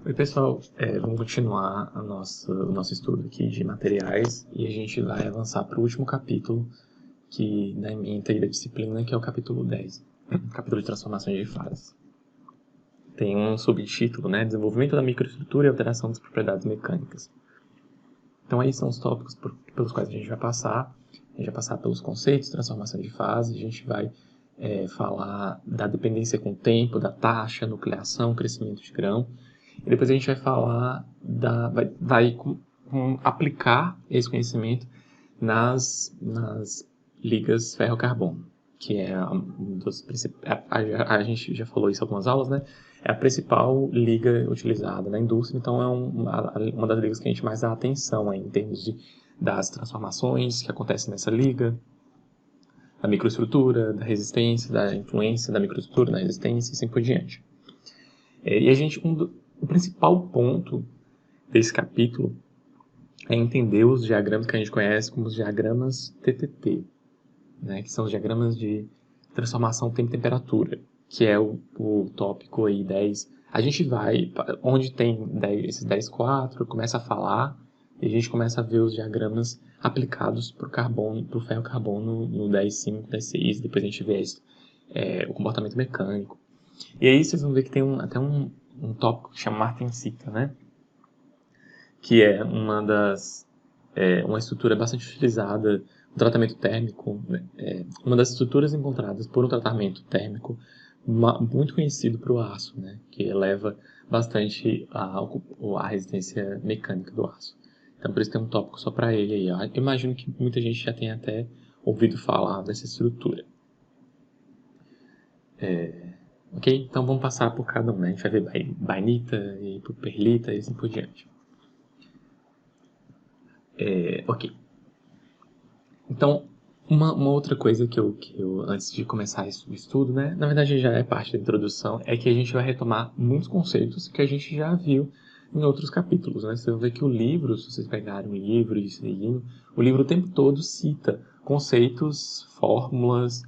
Oi pessoal, vamos continuar o nosso estudo aqui de materiais e a gente vai avançar para o último capítulo da ementa e da disciplina, que é o capítulo 10, capítulo de transformações de fases. Tem um subtítulo, né, desenvolvimento da microestrutura e alteração das propriedades mecânicas. Então aí são os tópicos pelos quais a gente vai passar. A gente vai passar pelos conceitos de transformação de fase, a gente vai falar da dependência com o tempo, da taxa, nucleação, crescimento de grão. E depois a gente vai falar, vai aplicar esse conhecimento nas ligas ferro-carbono, que é um dos principais. A gente já falou isso em algumas aulas, né? É a principal liga utilizada na indústria, então é uma das ligas que a gente mais dá atenção aí, em termos das transformações que acontecem nessa liga, da microestrutura, da resistência, da influência da microestrutura na resistência e assim por diante. E a gente, o principal ponto desse capítulo é entender os diagramas que a gente conhece como os diagramas TTT, né, que são os diagramas de transformação tempo-temperatura, que é o tópico aí 10. A gente vai, onde tem esses 10 quadros, começa a falar, e a gente começa a ver os diagramas aplicados para o ferro-carbono no 10.5, 10.6, depois a gente vê o comportamento mecânico. E aí vocês vão ver que tem até um tópico que chama martensita, né? Que é uma estrutura bastante utilizada no tratamento térmico, né? Uma das estruturas encontradas por um tratamento térmico muito conhecido para o aço, né? Que eleva bastante a resistência mecânica do aço. Então, por isso tem um tópico só para ele aí. Eu imagino que muita gente já tenha até ouvido falar dessa estrutura. Ok? Então vamos passar por cada um, né? A gente vai ver bainita e perlita e assim por diante. Ok. Então, uma outra coisa que eu, antes de começar o estudo, né? Na verdade já é parte da introdução, é que a gente vai retomar muitos conceitos que a gente já viu em outros capítulos, né? Você vai ver que o livro, se vocês pegarem o livro e seguindo, o livro o tempo todo cita conceitos, fórmulas,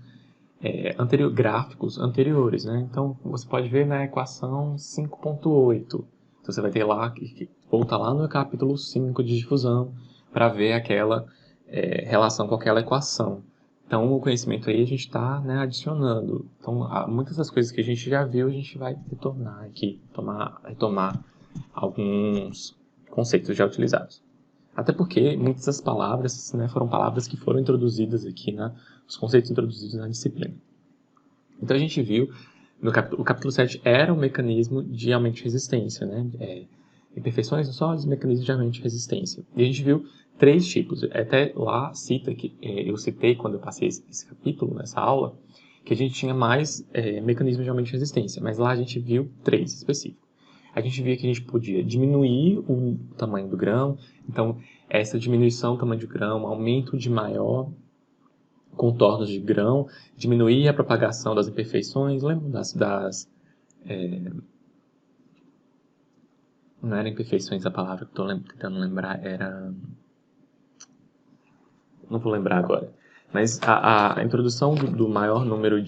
gráficos anteriores, né? Então, você pode ver na equação 5.8. Então, você vai ter lá, voltar lá no capítulo 5 de difusão para ver aquela relação com aquela equação. Então, o conhecimento aí a gente está, né, adicionando. Então, muitas das coisas que a gente já viu, a gente vai retornar aqui, retomar alguns conceitos já utilizados. Até porque muitas das palavras, né, foram palavras que foram introduzidas aqui, os conceitos introduzidos na disciplina. Então a gente viu, o capítulo 7 era um mecanismo de aumento de resistência, né? Imperfeições nos sólidos e mecanismos de aumento de resistência. E a gente viu 3 tipos. Até lá cita, que eu citei quando eu passei esse capítulo, nessa aula, que a gente tinha mais mecanismos de aumento de resistência, mas lá a gente viu 3 específicos. A gente via que a gente podia diminuir o tamanho do grão, então essa diminuição do tamanho do grão, aumento de maior contornos de grão, diminuir a propagação das imperfeições, lembra não era imperfeições a palavra que estou tentando lembrar, era... Não vou lembrar agora. Mas a introdução do maior número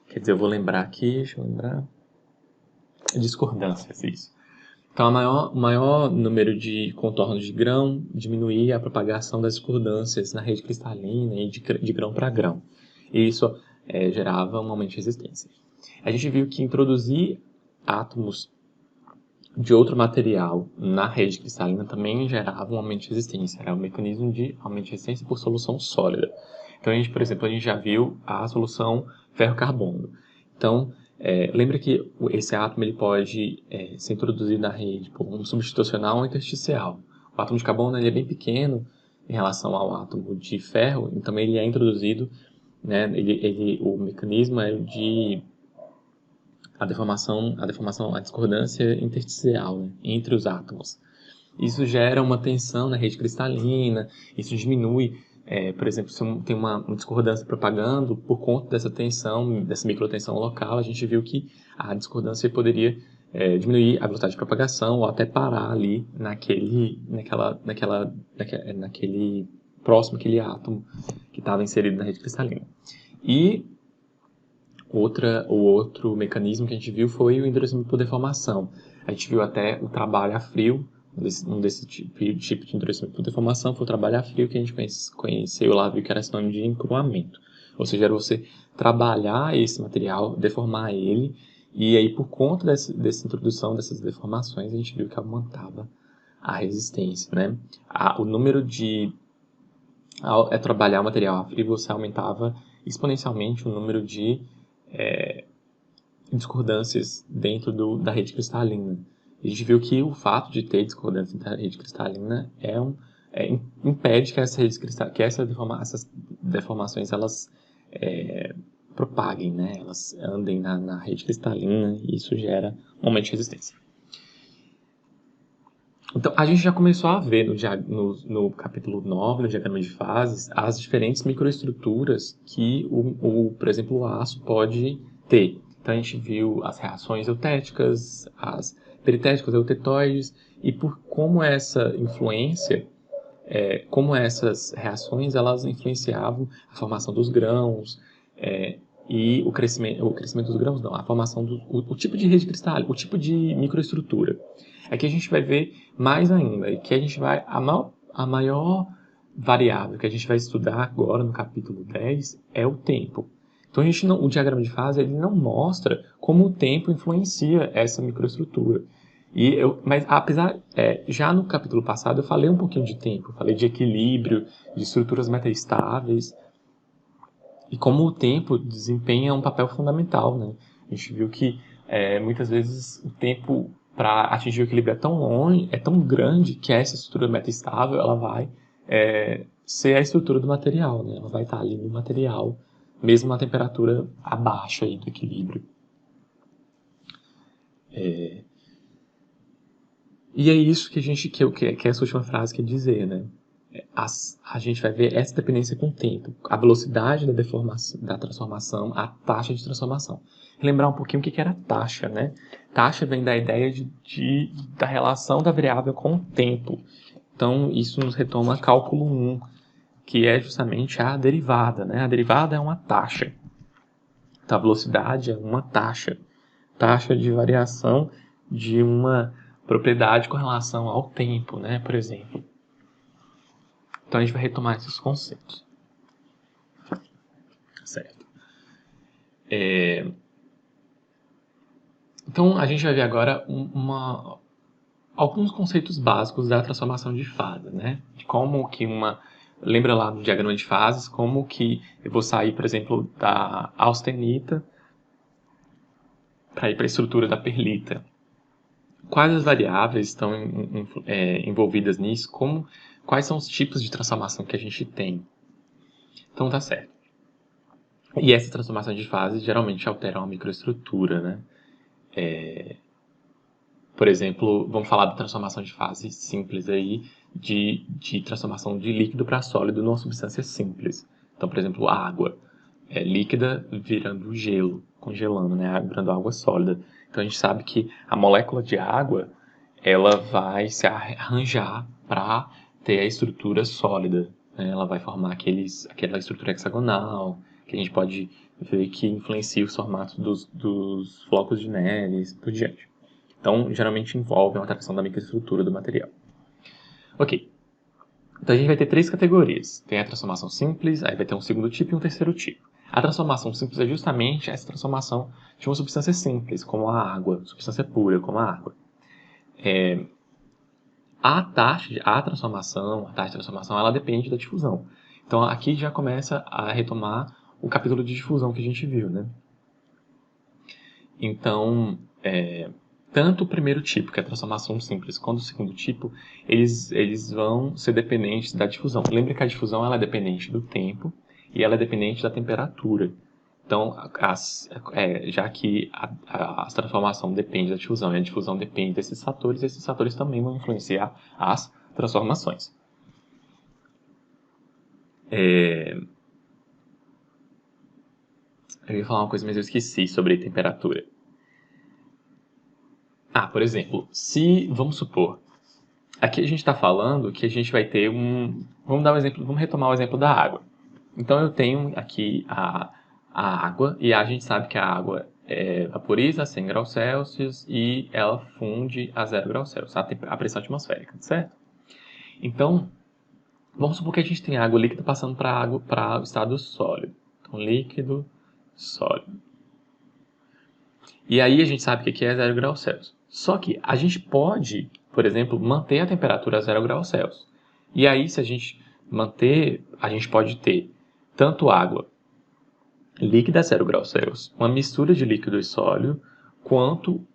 Quer dizer, eu vou lembrar aqui, deixa eu lembrar... Discordâncias, isso. Então, o maior número de contornos de grão diminuía a propagação das discordâncias na rede cristalina e de grão para grão. E isso gerava um aumento de resistência. A gente viu que introduzir átomos de outro material na rede cristalina também gerava um aumento de resistência. Era um mecanismo de aumento de resistência por solução sólida. Então, por exemplo, a gente já viu a solução ferro-carbono. Então, lembra que esse átomo ele pode ser introduzido na rede por um substitucional ou intersticial. O átomo de carbono ele é bem pequeno em relação ao átomo de ferro, então ele é introduzido, né, o mecanismo é de a discordância intersticial, né, entre os átomos. Isso gera uma tensão na rede cristalina, isso diminui, por exemplo, se tem uma discordância propagando, por conta dessa tensão, dessa microtensão local, a gente viu que a discordância poderia diminuir a velocidade de propagação ou até parar ali naquele próximo àquele átomo que estava inserido na rede cristalina. E O outro mecanismo que a gente viu foi o endurecimento por deformação. A gente viu até o trabalho a frio, um desse tipo de endurecimento por deformação foi o trabalho a frio que a gente conheceu lá, viu que era sinônimo de encruamento. Ou seja, era você trabalhar esse material, deformar ele, e aí por conta dessa introdução dessas deformações, a gente viu que aumentava a resistência, né? O número de... Ao trabalhar o material a frio, você aumentava exponencialmente o número de discordâncias dentro da rede cristalina. A gente viu que o fato de ter discordância da rede cristalina impede que essas deformações elas propaguem, né? Elas andem na rede cristalina e isso gera um aumento de resistência. Então, a gente já começou a ver no capítulo 9, no diagrama de fases, as diferentes microestruturas que, por exemplo, o aço pode ter. Então, a gente viu as reações eutéticas, as peritéticas, eutetoides, e por como essa influência, como essas reações, elas influenciavam a formação dos grãos, e o crescimento dos grãos, não, a formação o tipo de rede cristalina, o tipo de microestrutura. Aqui a gente vai ver mais ainda, e que a gente vai, a maior variável que a gente vai estudar agora no capítulo 10 é o tempo. Então o diagrama de fase ele não mostra como o tempo influencia essa microestrutura. Mas apesar, já no capítulo passado eu falei um pouquinho de tempo, falei de equilíbrio, de estruturas metaestáveis, e como o tempo desempenha um papel fundamental, né? A gente viu que muitas vezes o tempo para atingir o equilíbrio é tão grande que essa estrutura metaestável ela vai ser a estrutura do material, né? Ela vai estar ali no material, mesmo na temperatura abaixo aí do equilíbrio. E é isso que essa última frase quer dizer, né? A gente vai ver essa dependência com o tempo, a velocidade da transformação, a taxa de transformação. Lembrar um pouquinho o que era taxa, né? Taxa vem da ideia da relação da variável com o tempo. Então, isso nos retoma cálculo 1, que é justamente a derivada, né? A derivada é uma taxa. Então, a velocidade é uma taxa. Taxa de variação de uma propriedade com relação ao tempo, né? Por exemplo. Então a gente vai retomar esses conceitos. Certo. Então a gente vai ver agora alguns conceitos básicos da transformação de fase, né? De como que lembra lá do diagrama de fases, como que eu vou sair, por exemplo, da austenita para ir para a estrutura da perlita. Quais as variáveis estão envolvidas nisso? Quais são os tipos de transformação que a gente tem? Então tá certo. E essa transformação de fase geralmente altera uma microestrutura, né? Por exemplo, vamos falar da transformação de fase simples aí, de transformação de líquido para sólido numa substância simples. Então, por exemplo, a água líquida virando gelo, congelando, né? Virando água sólida. Então a gente sabe que a molécula de água ela vai se arranjar para ter a estrutura sólida, né? Ela vai formar aquela estrutura hexagonal, que a gente pode ver que influencia os formatos dos flocos de neve e por diante. Então, geralmente envolve uma alteração da microestrutura do material. Ok. Então, a gente vai ter 3 categorias. Tem a transformação simples, aí vai ter um segundo tipo e um terceiro tipo. A transformação simples é justamente essa transformação de uma substância simples, como a água, substância pura, como a água. A taxa de transformação, ela depende da difusão. Então, aqui já começa a retomar o capítulo de difusão que a gente viu, né? Então, tanto o primeiro tipo, que é a transformação simples, quanto o segundo tipo, eles vão ser dependentes da difusão. Lembre que a difusão ela é dependente do tempo e ela é dependente da temperatura. Então, já que a transformação depende da difusão e a difusão depende desses fatores, esses fatores também vão influenciar as transformações. Eu ia falar uma coisa, mas eu esqueci sobre temperatura. Por exemplo, vamos supor, aqui a gente está falando que a gente vai ter vamos retomar o exemplo da água. Então eu tenho aqui a água, e a gente sabe que a água vaporiza a 100 graus Celsius e ela funde a 0 graus Celsius, a pressão atmosférica, certo? Então, vamos supor que a gente tem água líquida passando para o estado sólido. Então, líquido, sólido. E aí a gente sabe que aqui é 0 graus Celsius. Só que a gente pode, por exemplo, manter a temperatura a 0 graus Celsius. E aí, se a gente manter, a gente pode ter tanto água líquida a 0 graus Celsius, uma mistura de líquido e sólido, quanto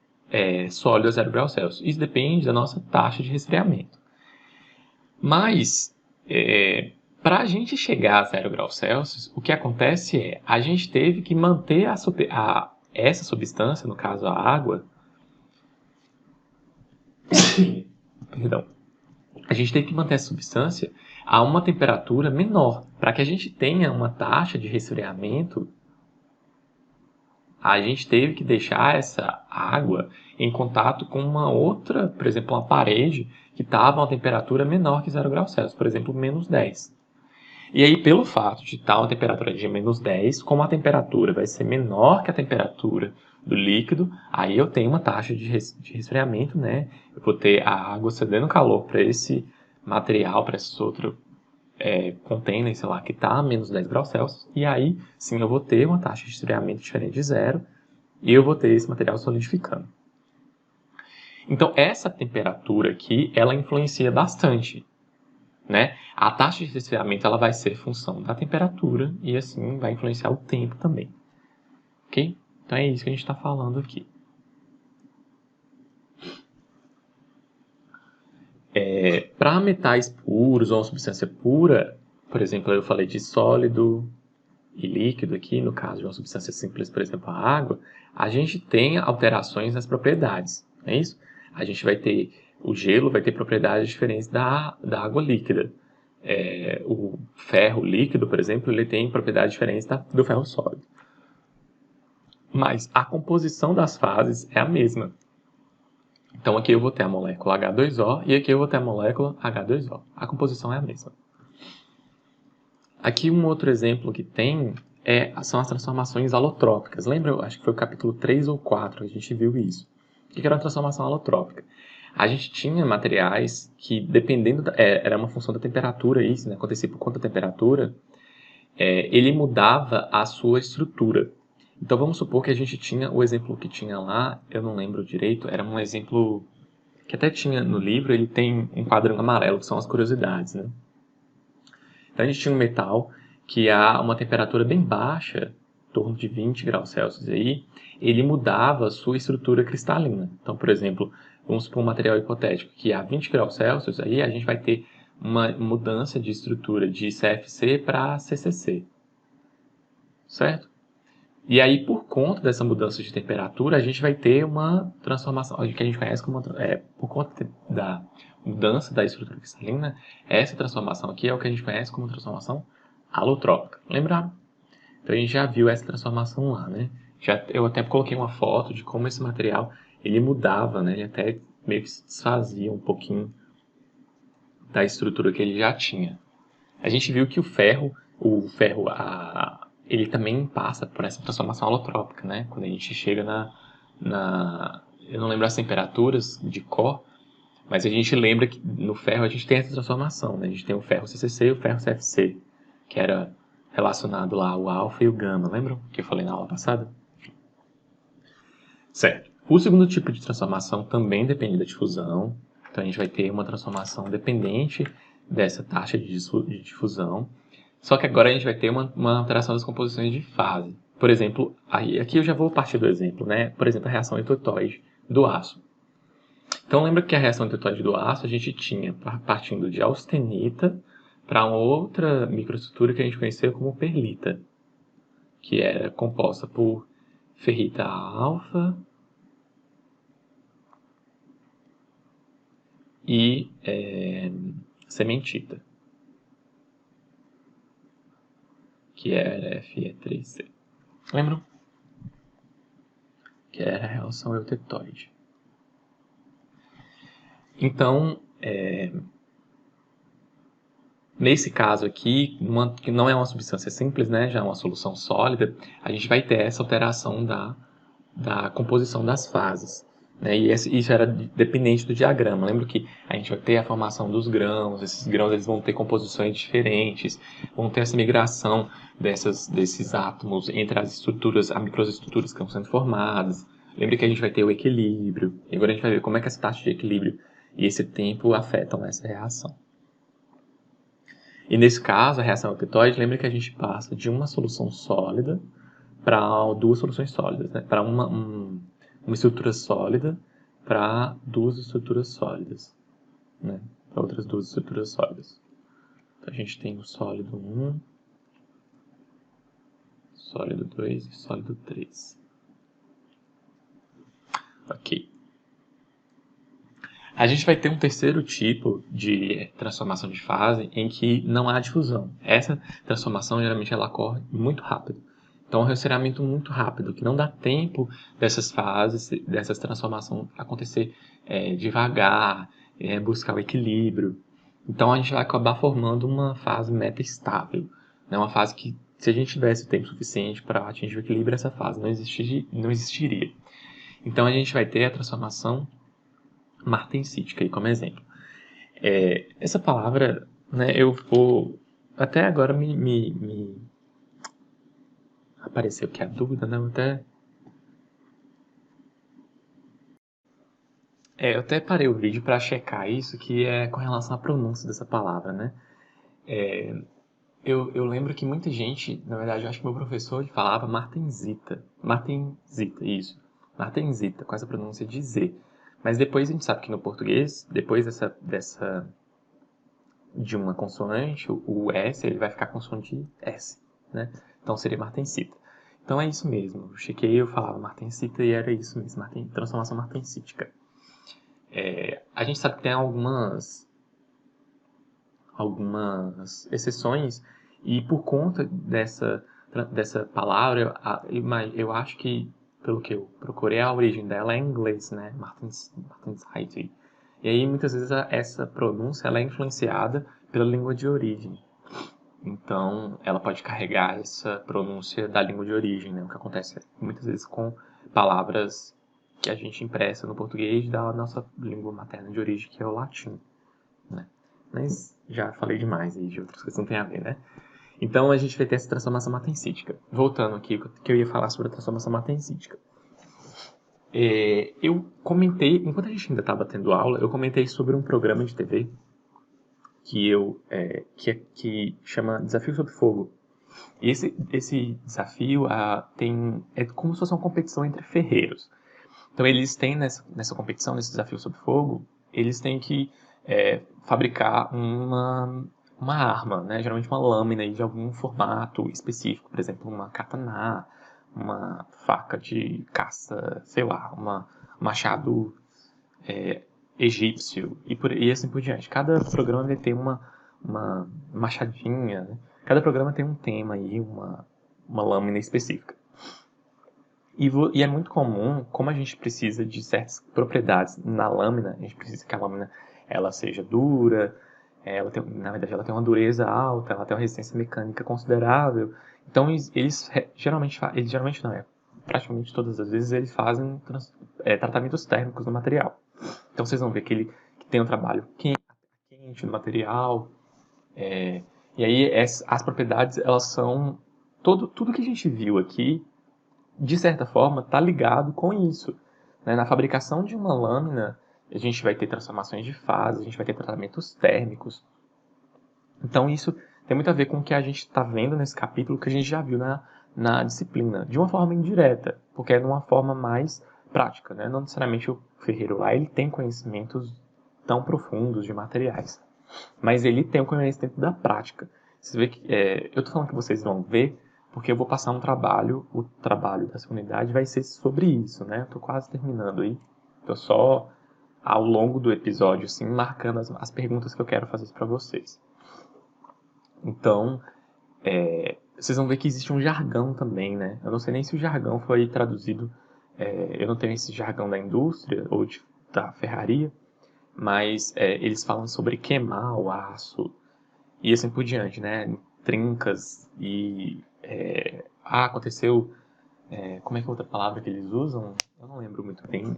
sólido a 0 graus Celsius. Isso depende da nossa taxa de resfriamento. Mas, para a gente chegar a 0 graus Celsius, o que acontece é, a gente teve que manter essa substância, no caso a água, perdão, a gente teve que manter essa substância a uma temperatura menor, para que a gente tenha uma taxa de resfriamento. A gente teve que deixar essa água em contato com uma outra, por exemplo, uma parede que estava a uma temperatura menor que 0 graus Celsius, por exemplo, menos 10. E aí, pelo fato de estar uma temperatura de menos 10, como a temperatura vai ser menor que a temperatura do líquido, aí eu tenho uma taxa de resfriamento, né? Eu vou ter a água cedendo calor para esse material, para esse outro container, sei lá, que está a menos 10 graus Celsius, e aí sim eu vou ter uma taxa de resfriamento diferente de zero, e eu vou ter esse material solidificando. Então, essa temperatura aqui, ela influencia bastante, né? A taxa de resfriamento ela vai ser função da temperatura e assim vai influenciar o tempo também. Ok? Então é isso que a gente está falando aqui. Para metais puros ou uma substância pura, por exemplo, eu falei de sólido e líquido aqui, no caso de uma substância simples, por exemplo, a água, a gente tem alterações nas propriedades, não é isso? A gente vai ter, o gelo vai ter propriedades diferentes da água líquida. O ferro líquido, por exemplo, ele tem propriedades diferentes do ferro sólido. Mas a composição das fases é a mesma. Então aqui eu vou ter a molécula H2O e aqui eu vou ter a molécula H2O. A composição é a mesma. Aqui um outro exemplo que tem são as transformações alotrópicas. Lembra? Eu acho que foi o capítulo 3 ou 4 que a gente viu isso. O que era uma transformação alotrópica? A gente tinha materiais que, dependendo, era uma função da temperatura isso, né? Acontecia por conta da temperatura, ele mudava a sua estrutura. Então vamos supor que a gente tinha o exemplo que tinha lá, eu não lembro direito, era um exemplo que até tinha no livro, ele tem um quadrinho amarelo, que são as curiosidades, né? Então a gente tinha um metal que a uma temperatura bem baixa, em torno de 20 graus Celsius aí, ele mudava a sua estrutura cristalina. Então, por exemplo, vamos supor um material hipotético que a 20 graus Celsius, aí a gente vai ter uma mudança de estrutura de CFC para CCC. Certo? E aí, por conta dessa mudança de temperatura, a gente vai ter uma transformação, que a gente conhece como... por conta da mudança da estrutura cristalina, essa transformação aqui é o que a gente conhece como transformação alotrópica. Lembraram? Então, a gente já viu essa transformação lá, né? Eu até coloquei uma foto de como esse material, ele mudava, né? Ele até meio que se desfazia um pouquinho da estrutura que ele já tinha. A gente viu que o ferro ele também passa por essa transformação alotrópica, né? Quando a gente chega eu não lembro as temperaturas de cor, mas a gente lembra que no ferro a gente tem essa transformação, né? A gente tem o ferro CCC e o ferro CFC, que era relacionado lá ao alfa e o gama, lembram? Que eu falei na aula passada? Certo. O segundo tipo de transformação também depende da difusão, então a gente vai ter uma transformação dependente dessa taxa de difusão. Só que agora a gente vai ter uma alteração das composições de fase. Por exemplo, aqui eu já vou partir do exemplo, né? Por exemplo, a reação etotóide do aço. Então lembra que a reação etotóide do aço a gente tinha partindo de austenita para uma outra microestrutura que a gente conheceu como perlita, que era composta por ferrita alfa e cementita, que era Fe3C. Lembram? Que era a reação eutetoide. Então, Nesse caso aqui, que não é uma substância simples, né, já é uma solução sólida, a gente vai ter essa alteração da composição das fases. Né, e isso era dependente do diagrama. Lembra que a gente vai ter a formação dos grãos, esses grãos eles vão ter composições diferentes, vão ter essa migração desses átomos entre as estruturas, as microestruturas que estão sendo formadas. Lembra que a gente vai ter o equilíbrio, e agora a gente vai ver como é que essa taxa de equilíbrio e esse tempo afetam essa reação. E nesse caso, a reação epitoide, lembra que a gente passa de uma solução sólida para duas soluções sólidas, né? Para uma estrutura sólida para duas estruturas sólidas, né? Para outras duas estruturas sólidas. Então, a gente tem o sólido 1, sólido 2 e sólido 3. Ok. A gente vai ter um terceiro tipo de transformação de fase em que não há difusão. Essa transformação, geralmente, ela ocorre muito rápido. Então, é um resfriamento muito rápido, que não dá tempo dessas fases, dessas transformações acontecer devagar, buscar o equilíbrio. Então, a gente vai acabar formando uma fase metaestável, né? Uma fase que, se a gente tivesse tempo suficiente para atingir o equilíbrio, essa fase não existiria. Então, a gente vai ter a transformação martensítica aí como exemplo. Essa palavra, né, eu vou... Até agora me apareceu que a dúvida, né? Eu até parei o vídeo para checar isso, que é com relação à pronúncia dessa palavra, né? Eu lembro que muita gente, na verdade, eu acho que meu professor ele falava Martenzita. Martenzita, isso. Martenzita, com essa pronúncia de Z. Mas depois a gente sabe que no português, depois de uma consoante, o S, ele vai ficar consoante S, né? Então seria martensita. Então é isso mesmo. Eu chequei, eu falava martensita e era isso mesmo, transformação martensítica. A gente sabe que tem algumas exceções e por conta dessa palavra, eu acho que, pelo que eu procurei, a origem dela é em inglês, né? Martensheite. E aí, muitas vezes, essa pronúncia ela é influenciada pela língua de origem. Então, ela pode carregar essa pronúncia da língua de origem, né? O que acontece muitas vezes com palavras que a gente empresta no português da nossa língua materna de origem, que é o latim, né? Mas já falei demais aí de outras coisas que não tem a ver, né? Então, a gente vai ter essa transformação matensítica. Voltando aqui, que eu ia falar sobre a transformação matensítica. Eu comentei, enquanto a gente ainda estava tendo aula, eu comentei sobre um programa de TV que chama Desafio Sob Fogo. E esse desafio é como se fosse uma competição entre ferreiros. Então eles têm nessa competição, nesse Desafio Sob Fogo, eles têm que fabricar uma arma, né? Geralmente uma lâmina de algum formato específico, por exemplo, uma katana, uma faca de caça, sei lá, um machado egípcio e assim por diante. Cada programa vai ter uma machadinha, né? Cada programa tem um tema aí, uma lâmina específica. E é muito comum, como a gente precisa de certas propriedades na lâmina, a gente precisa que a lâmina ela seja dura, na verdade ela tem uma dureza alta, ela tem uma resistência mecânica considerável. Então geralmente não, praticamente todas as vezes eles fazem tratamentos térmicos no material. Então vocês vão ver que tem um trabalho quente no material, e aí as propriedades elas são tudo que a gente viu aqui de certa forma, está ligado com isso. Né? Na fabricação de uma lâmina, a gente vai ter transformações de fase, a gente vai ter tratamentos térmicos. Então, isso tem muito a ver com o que a gente está vendo nesse capítulo, que a gente já viu na disciplina, de uma forma indireta, porque é de uma forma mais prática. Né? Não necessariamente o ferreiro lá ele tem conhecimentos tão profundos de materiais, mas ele tem o conhecimento da prática. Você vê que, eu estou falando que vocês vão ver, porque eu vou passar o trabalho da segunda unidade vai ser sobre isso, né? Eu tô quase terminando aí. Tô só, ao longo do episódio, assim, marcando as perguntas que eu quero fazer para vocês. Então, vocês vão ver que existe um jargão também, né? Eu não sei nem se o jargão foi traduzido, eu não tenho esse jargão da indústria ou da ferraria, mas eles falam sobre queimar o aço, e assim por diante, né? Trincas e... aconteceu... como é que é outra palavra que eles usam? Eu não lembro muito bem.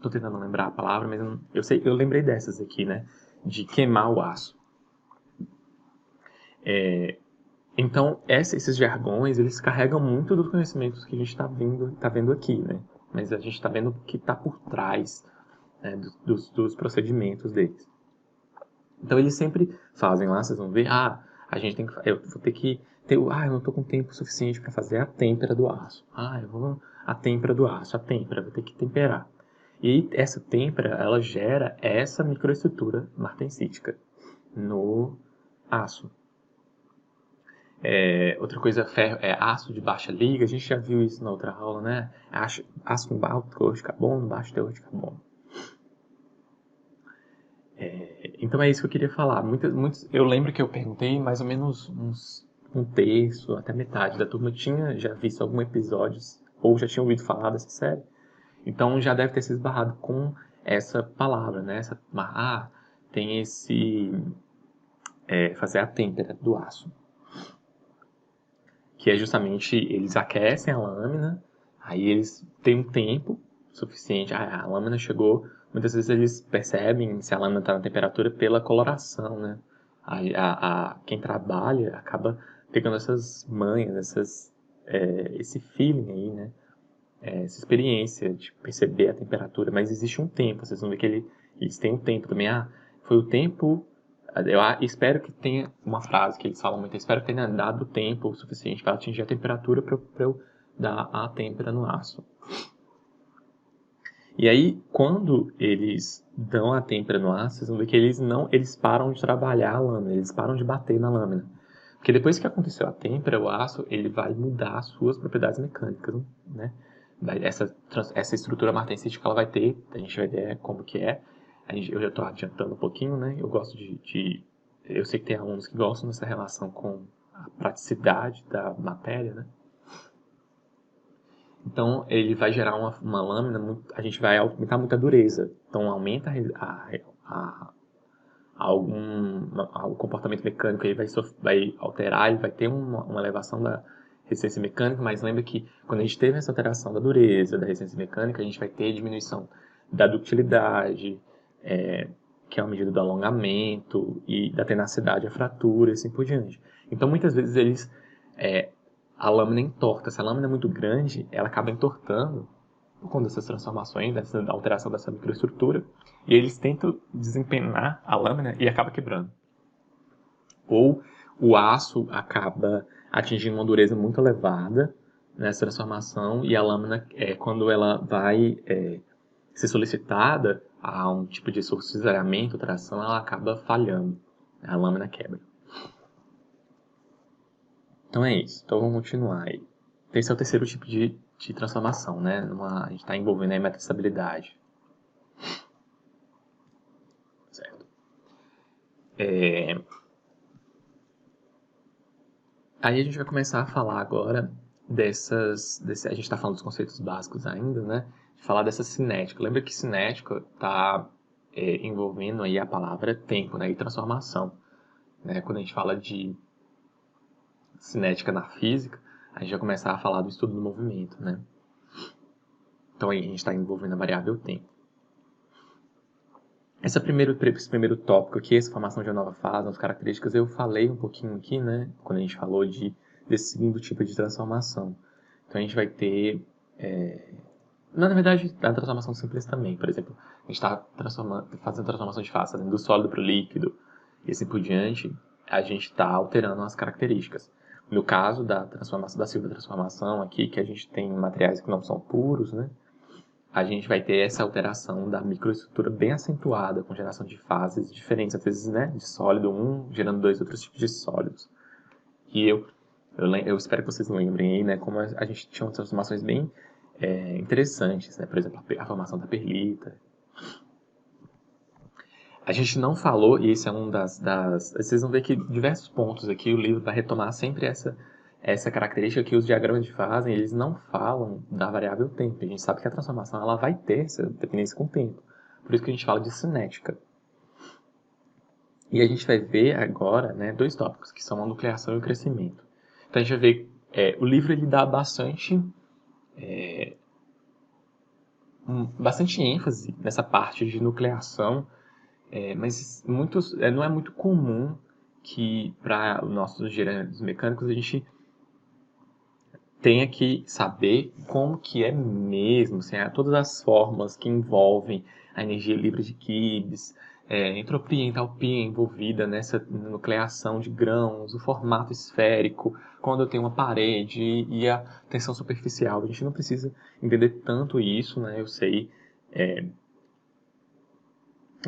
Tô tentando lembrar a palavra, mas eu lembrei dessas aqui, né? De queimar o aço. Então, esses jargões, eles carregam muito dos conhecimentos que a gente tá vendo aqui, né? Mas a gente está vendo o que está por trás, né, dos procedimentos deles. Então, eles sempre fazem lá, vocês vão ver, a gente tem que, eu vou ter que ter, eu não estou com tempo suficiente para fazer a têmpera do aço. A têmpera do aço, vou ter que temperar. E essa têmpera, ela gera essa microestrutura martensítica no aço. Outra coisa, ferro, aço de baixa liga, a gente já viu isso na outra aula, né? Aço com alto teor de carbono, baixo teor de carbono. Então é isso que eu queria falar. Eu lembro que eu perguntei mais ou menos um terço, até metade da turma tinha já visto algum episódio ou já tinha ouvido falar dessa série. Então já deve ter se esbarrado com essa palavra, né? Tem esse... fazer a têmpera do aço. Que é justamente, eles aquecem a lâmina, aí eles têm um tempo suficiente, a lâmina chegou, muitas vezes eles percebem se a lâmina está na temperatura pela coloração, né? Quem trabalha acaba pegando essas manhas, esse feeling aí, né? Essa experiência de perceber a temperatura, mas existe um tempo, vocês vão ver que eles têm um tempo também, foi o tempo... Eu espero que tenha uma frase que eles falam muito. Eu espero que tenha dado tempo suficiente para atingir a temperatura para eu dar a têmpera no aço. E aí, quando eles dão a têmpera no aço, vocês vão ver que eles param de trabalhar a lâmina, eles param de bater na lâmina. Porque depois que aconteceu a têmpera, o aço ele vai mudar as suas propriedades mecânicas, né? Essa estrutura martensítica ela vai ter, a gente vai ver como que é. Eu já estou adiantando um pouquinho, né? Eu gosto eu sei que tem alunos que gostam dessa relação com a praticidade da matéria, né? Então, ele vai gerar uma lâmina, a gente vai aumentar muito a dureza. Então, aumenta o comportamento mecânico, ele vai alterar, ele vai ter uma elevação da resistência mecânica, mas lembra que quando a gente teve essa alteração da dureza, da resistência mecânica, a gente vai ter diminuição da ductilidade, que é a medida do alongamento, e da tenacidade à fratura, e assim por diante. Então, muitas vezes, a lâmina entorta. Se a lâmina é muito grande, ela acaba entortando por conta dessas transformações, dessa alteração dessa microestrutura, e eles tentam desempenar a lâmina e acaba quebrando. Ou o aço acaba atingindo uma dureza muito elevada nessa transformação e a lâmina, quando ela vai ser solicitada a um tipo de cisalhamento, tração, ela acaba falhando. A lâmina quebra. Então é isso. Então vamos continuar aí. Esse é o terceiro tipo de transformação, né? A gente está envolvendo a metaestabilidade. Certo. Aí a gente vai começar a falar agora a gente está falando dos conceitos básicos ainda, né? De falar dessa cinética. Lembra que cinética está envolvendo aí a palavra tempo, né? E transformação. Né? Quando a gente fala de cinética na física, a gente vai começar a falar do estudo do movimento, né? Então aí a gente está envolvendo a variável tempo. Esse primeiro tópico aqui, essa formação de uma nova fase, as características, eu falei um pouquinho aqui, né? Quando a gente falou desse segundo tipo de transformação. Então a gente vai ter... Na verdade, a transformação simples também. Por exemplo, a gente está fazendo transformação de fase, do sólido para o líquido, e assim por diante, a gente está alterando as características. No caso da segunda transformação aqui, que a gente tem materiais que não são puros, né? A gente vai ter essa alteração da microestrutura bem acentuada, com geração de fases diferentes, às vezes, né, de sólido gerando dois outros tipos de sólidos. E eu espero que vocês lembrem aí, né, como a gente tinha transformações bem interessantes, né, por exemplo, a formação da perlita. A gente não falou, e esse é um vocês vão ver que diversos pontos aqui o livro vai retomar sempre essa característica que os diagramas de fase, eles não falam da variável tempo. A gente sabe que a transformação ela vai ter essa dependência com o tempo. Por isso que a gente fala de cinética. E a gente vai ver agora, né, dois tópicos, que são a nucleação e o crescimento. Então a gente vai ver, o livro ele dá bastante ênfase nessa parte de nucleação, mas não é muito comum que para os nossos engenheiros mecânicos a gente tenha que saber como que é mesmo, assim, todas as formas que envolvem a energia livre de Gibbs, entropia e entalpia envolvida nessa nucleação de grãos, o formato esférico, quando eu tenho uma parede e a tensão superficial. A gente não precisa entender tanto isso, né? Eu sei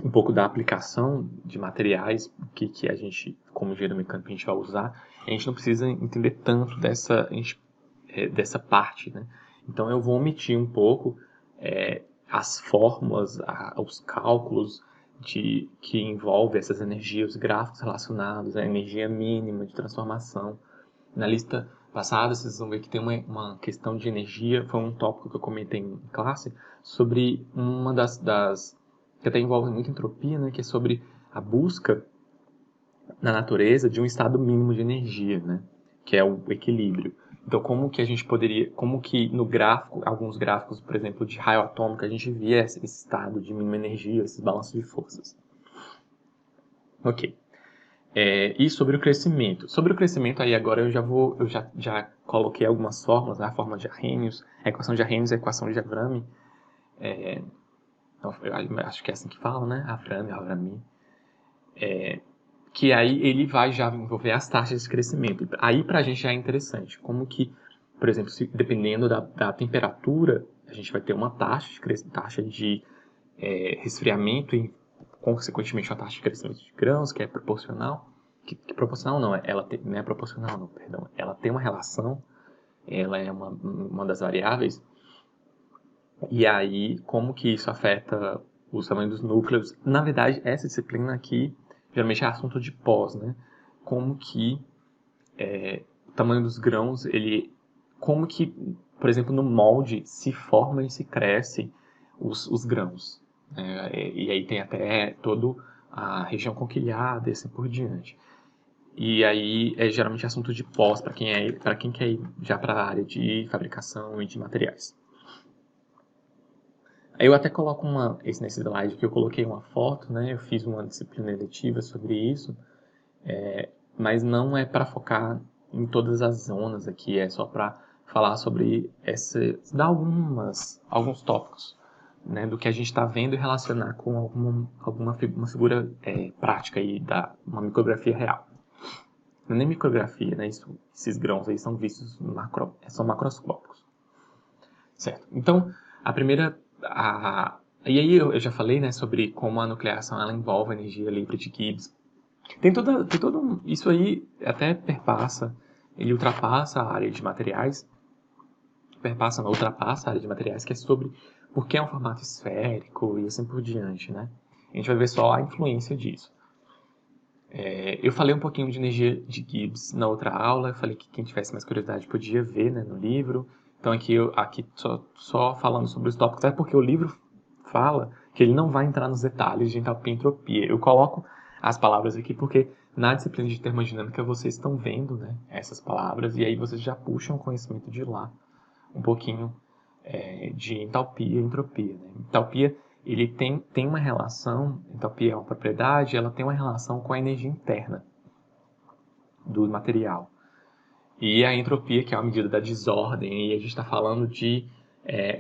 um pouco da aplicação de materiais que a gente, como engenheiro mecânico, a gente vai usar. A gente não precisa entender tanto dessa parte, né? Então eu vou omitir um pouco as fórmulas, os cálculos que envolvem essas energias, os gráficos relacionados à energia mínima de transformação. Na lista passada, vocês vão ver que tem uma questão de energia, foi um tópico que eu comentei em classe, sobre uma das que até envolve muita entropia, né, que é sobre a busca na natureza de um estado mínimo de energia, né, que é o equilíbrio. Então, como que a gente poderia, como que no gráfico, alguns gráficos, por exemplo, de raio atômico, a gente via esse estado de mínima energia, esses balanços de forças. Ok. E sobre o crescimento. Sobre o crescimento, aí agora eu já coloquei algumas fórmulas, a fórmula de Arrhenius, a equação de Arrhenius e a equação de Avrami. Eu acho que é assim que fala, né? Avrami. Que aí ele vai já envolver as taxas de crescimento. Aí pra gente já é interessante. Como que, por exemplo, dependendo da temperatura, a gente vai ter uma taxa de resfriamento e, consequentemente, uma taxa de crescimento de grãos, que é proporcional. Que proporcional não, não é proporcional, não, perdão. Ela tem uma relação, ela é uma das variáveis. E aí, como que isso afeta os tamanhos dos núcleos? Na verdade, essa disciplina aqui, geralmente é assunto de pós, né? Como que o tamanho dos grãos, como que, por exemplo, no molde se forma e se cresce os grãos. E aí tem até toda a região conquilhada e assim por diante. E aí é geralmente assunto de pós para quem quer ir já para a área de fabricação e de materiais. Eu até coloco nesse slide que eu coloquei uma foto, né? Eu fiz uma disciplina eletiva sobre isso, mas não é para focar em todas as zonas aqui, é só para falar sobre dar alguns tópicos, né, do que a gente está vendo e relacionar com uma figura prática aí, uma micrografia real. Não é nem micrografia, né? Esses grãos aí são vistos são macroscópicos. Certo. Então, a primeira... E aí eu já falei, né, sobre como a nucleação ela envolve a energia livre de Gibbs. Tem todo isso aí até ele ultrapassa a área de materiais, ultrapassa a área de materiais, que é sobre por que é um formato esférico e assim por diante, né? A gente vai ver só a influência disso. Eu falei um pouquinho de energia de Gibbs na outra aula, eu falei que quem tivesse mais curiosidade podia ver, né, no livro. Então aqui só falando sobre os tópicos, até porque o livro fala que ele não vai entrar nos detalhes de entalpia e entropia. Eu coloco as palavras aqui porque na disciplina de termodinâmica vocês estão vendo, né, essas palavras e aí vocês já puxam o conhecimento de lá um pouquinho de entalpia e entropia. Né? Entalpia ele tem uma relação, entalpia é uma propriedade, ela tem uma relação com a energia interna do material. E a entropia, que é uma medida da desordem, e a gente está falando de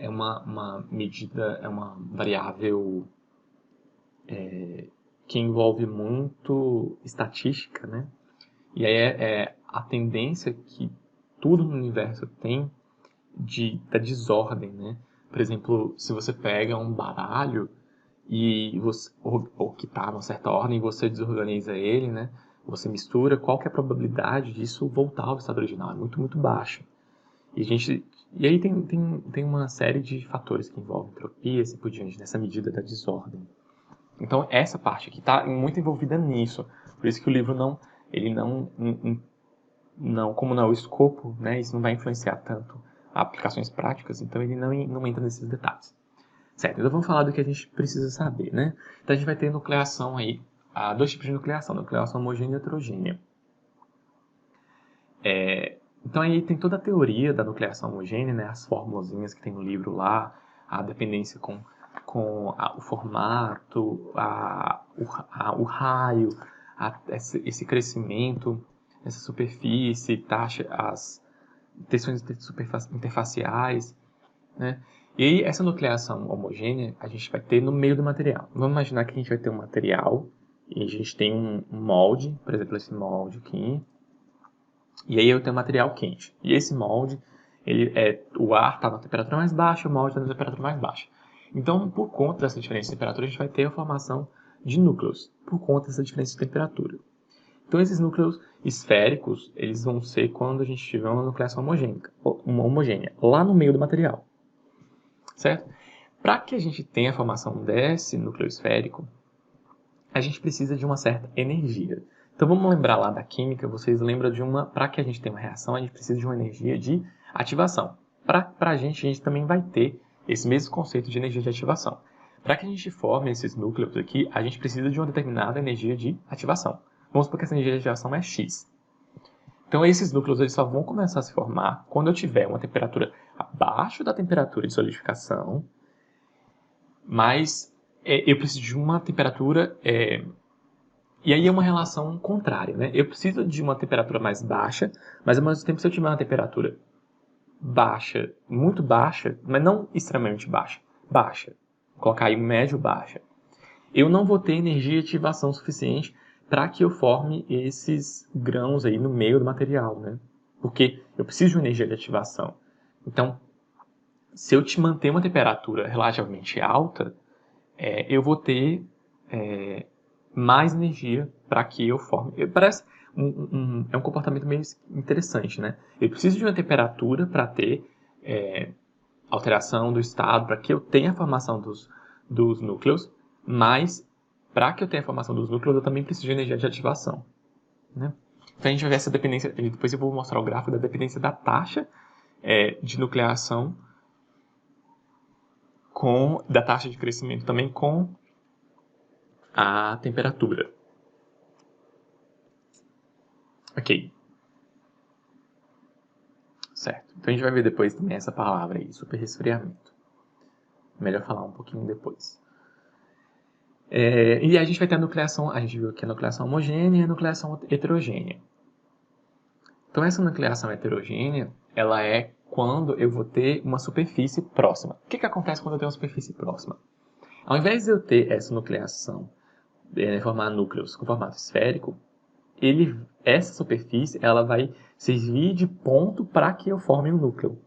uma medida, é uma variável que envolve muito estatística, né? E aí é a tendência que tudo no universo tem da desordem, né? Por exemplo, se você pega um baralho ou que está numa certa ordem e você desorganiza ele, né? Você mistura, qual que é a probabilidade disso voltar ao estado original? É muito, muito baixa. E aí tem uma série de fatores que envolvem entropia e assim por diante, nessa medida da desordem. Então, essa parte aqui está muito envolvida nisso. Por isso que o livro ele não, como não é o escopo, né? Isso não vai influenciar tanto aplicações práticas, então ele não entra nesses detalhes. Certo, então vamos falar do que a gente precisa saber, né? Então a gente vai ter nucleação aí, há dois tipos de nucleação homogênea e heterogênea. Então aí tem toda a teoria da nucleação homogênea, né, as formulazinhas que tem no livro lá, a dependência com o formato, o raio, esse crescimento, essa superfície, taxa, as tensões interfaciais, né? E aí essa nucleação homogênea a gente vai ter no meio do material. Vamos imaginar que a gente vai ter um material e a gente tem um molde, por exemplo, esse molde aqui. E aí eu tenho um material quente. E esse molde, o ar está na temperatura mais baixa, o molde está na temperatura mais baixa. Então, por conta dessa diferença de temperatura, a gente vai ter a formação de núcleos, por conta dessa diferença de temperatura. Então, esses núcleos esféricos, eles vão ser quando a gente tiver uma nucleação homogênea, lá no meio do material. Certo? Para que a gente tenha a formação desse núcleo esférico, a gente precisa de uma certa energia. Então vamos lembrar lá da química, vocês lembram para que a gente tenha uma reação, a gente precisa de uma energia de ativação. Para a gente também vai ter esse mesmo conceito de energia de ativação. Para que a gente forme esses núcleos aqui, a gente precisa de uma determinada energia de ativação. Vamos supor que essa energia de ativação é X. Então esses núcleos eles só vão começar a se formar quando eu tiver uma temperatura abaixo da temperatura de solidificação, mas eu preciso de uma temperatura... E aí é uma relação contrária, né? Eu preciso de uma temperatura mais baixa, mas ao mesmo tempo se eu tiver uma temperatura baixa, muito baixa, mas não extremamente baixa, vou colocar aí médio baixa, eu não vou ter energia de ativação suficiente para que eu forme esses grãos aí no meio do material, né? Porque eu preciso de uma energia de ativação. Então, se eu te manter uma temperatura relativamente alta, eu vou ter mais energia para que eu forme. Parece é um comportamento meio interessante, né? Eu preciso de uma temperatura para ter alteração do estado, para que eu tenha a formação dos núcleos, mas para que eu tenha a formação dos núcleos, eu também preciso de energia de ativação, né? Então a gente vai ver essa dependência, e depois eu vou mostrar o gráfico da dependência da taxa de nucleação da taxa de crescimento também com a temperatura. Ok. Certo. Então a gente vai ver depois também essa palavra aí, superresfriamento. Melhor falar um pouquinho depois. E a gente vai ter a nucleação, a gente viu aqui a nucleação homogênea e a nucleação heterogênea. Então essa nucleação heterogênea, ela é quando eu vou ter uma superfície próxima. O que acontece quando eu tenho uma superfície próxima? Ao invés de eu ter essa nucleação, formar núcleos com formato esférico, essa superfície ela vai servir de ponto para que eu forme um núcleo.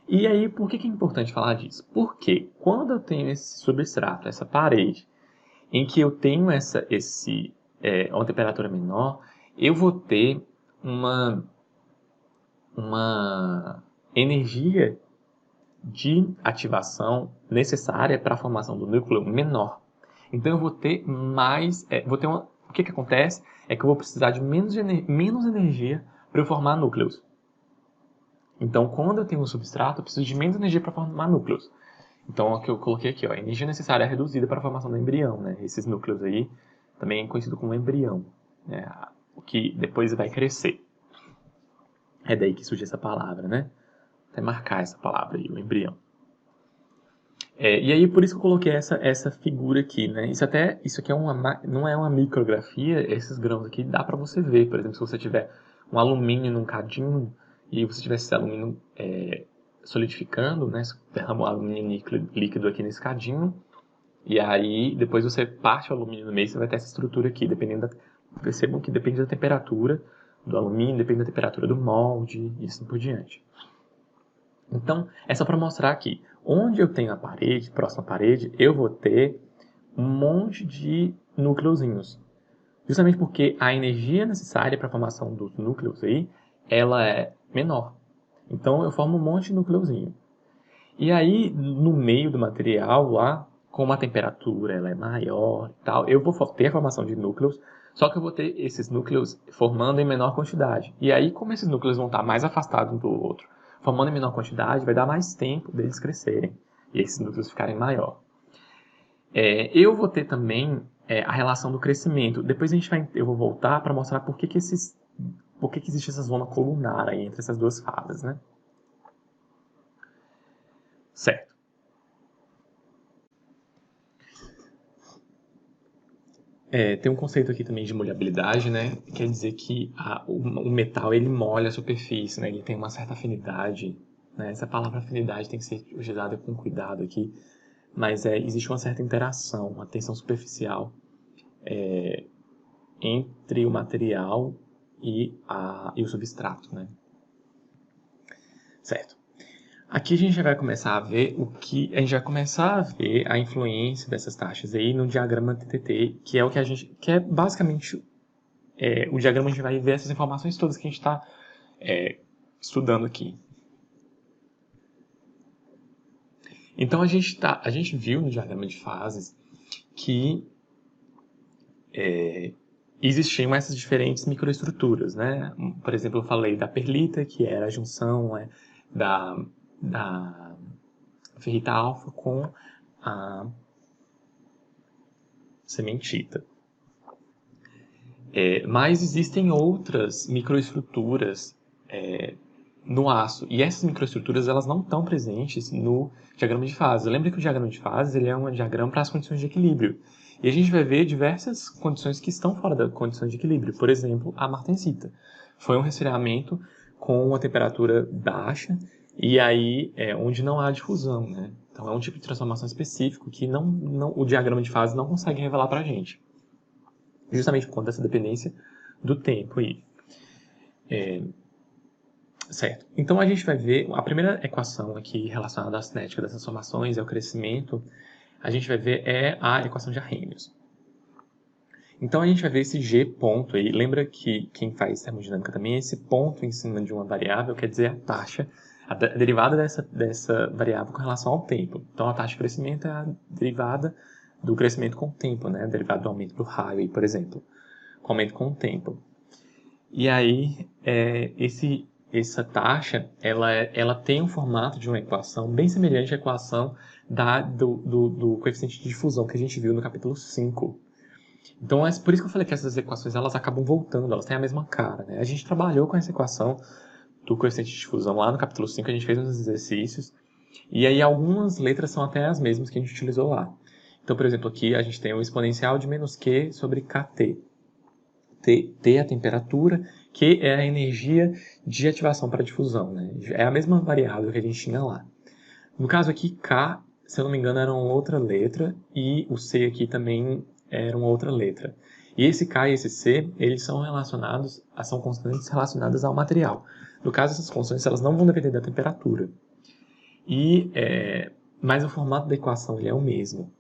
E aí, por que é importante falar disso? Porque quando eu tenho esse substrato, essa parede, em que eu tenho uma temperatura menor, eu vou ter uma energia de ativação necessária para a formação do núcleo menor. Então eu vou ter o que acontece é que eu vou precisar de menos energia para eu formar núcleos. Então, quando eu tenho um substrato, eu preciso de menos energia para formar núcleos. Então, o que eu coloquei aqui, a energia necessária é reduzida para a formação do embrião, né? Esses núcleos aí, também é conhecido como embrião, né? O que depois vai crescer. É daí que surge essa palavra, né? Até marcar essa palavra aí, o embrião. E aí, por isso que eu coloquei essa figura aqui, né? Isso aqui não é uma micrografia, esses grãos aqui dá para você ver. Por exemplo, se você tiver um alumínio num cadinho e você tiver esse alumínio solidificando, né? Você derrama o alumínio líquido aqui nesse cadinho e aí depois você parte o alumínio no meio, você vai ter essa estrutura aqui, percebam que depende da temperatura do alumínio, depende da temperatura do molde e assim por diante. Então, é só para mostrar aqui. Onde eu tenho a parede, próxima à parede, eu vou ter um monte de núcleozinhos. Justamente porque a energia necessária para a formação dos núcleos aí, ela é menor. Então, eu formo um monte de núcleozinho. E aí, no meio do material lá, como a temperatura ela é maior e tal, eu vou ter a formação de núcleos, só que eu vou ter esses núcleos formando em menor quantidade. E aí, como esses núcleos vão estar mais afastados um do outro, formando em menor quantidade, vai dar mais tempo deles crescerem e esses núcleos ficarem maior. Eu vou ter também a relação do crescimento. Depois eu vou voltar para mostrar por que existe essa zona colunar aí entre essas duas fases, né? Certo. Tem um conceito aqui também de molhabilidade, né? Quer dizer que o metal ele molha a superfície, né? Ele tem uma certa afinidade, né? Essa palavra afinidade tem que ser utilizada com cuidado aqui, mas existe uma certa interação, uma tensão superficial entre o material e o substrato, né? Certo. Aqui a gente já vai começar a ver a influência dessas taxas aí no diagrama TTT, que é o que é basicamente o diagrama. A gente vai ver essas informações todas que a gente está estudando aqui. Então a gente viu no diagrama de fases que existiam essas diferentes microestruturas, né? Por exemplo, eu falei da perlita, que era a junção da ferrita alfa com a cementita. Mas existem outras microestruturas no aço, e essas microestruturas elas não estão presentes no diagrama de fases. Lembra que o diagrama de fases ele é um diagrama para as condições de equilíbrio, e a gente vai ver diversas condições que estão fora da condição de equilíbrio. Por exemplo, a martensita foi um resfriamento com uma temperatura baixa, e aí onde não há difusão, né? Então é um tipo de transformação específico que o diagrama de fases não consegue revelar para a gente, justamente por conta dessa dependência do tempo aí. Certo. Então a gente vai ver a primeira equação aqui relacionada à cinética dessas formações e ao crescimento. A gente vai ver a equação de Arrhenius. Então a gente vai ver esse G ponto aí. Lembra que quem faz termodinâmica também, esse ponto em cima de uma variável quer dizer a taxa, a derivada dessa variável com relação ao tempo. Então a taxa de crescimento é a derivada do crescimento com o tempo, né? A derivada do aumento do raio, aí, por exemplo, com aumento com o tempo. E aí essa taxa ela tem um formato de uma equação bem semelhante à equação do coeficiente de difusão que a gente viu no capítulo 5. Então, por isso que eu falei que essas equações elas acabam voltando, elas têm a mesma cara, né? A gente trabalhou com essa equação do coeficiente de difusão lá no capítulo 5, a gente fez uns exercícios, e aí algumas letras são até as mesmas que a gente utilizou lá. Então, por exemplo, aqui a gente tem o exponencial de menos Q sobre KT. T é a temperatura, Q é a energia de ativação para difusão, né? É a mesma variável que a gente tinha lá. No caso aqui, K, se eu não me engano, era uma outra letra, e o C aqui também era uma outra letra. E esse K e esse C, eles são constantes relacionadas ao material. No caso, essas constantes elas não vão depender da temperatura. Mas o formato da equação ele é o mesmo.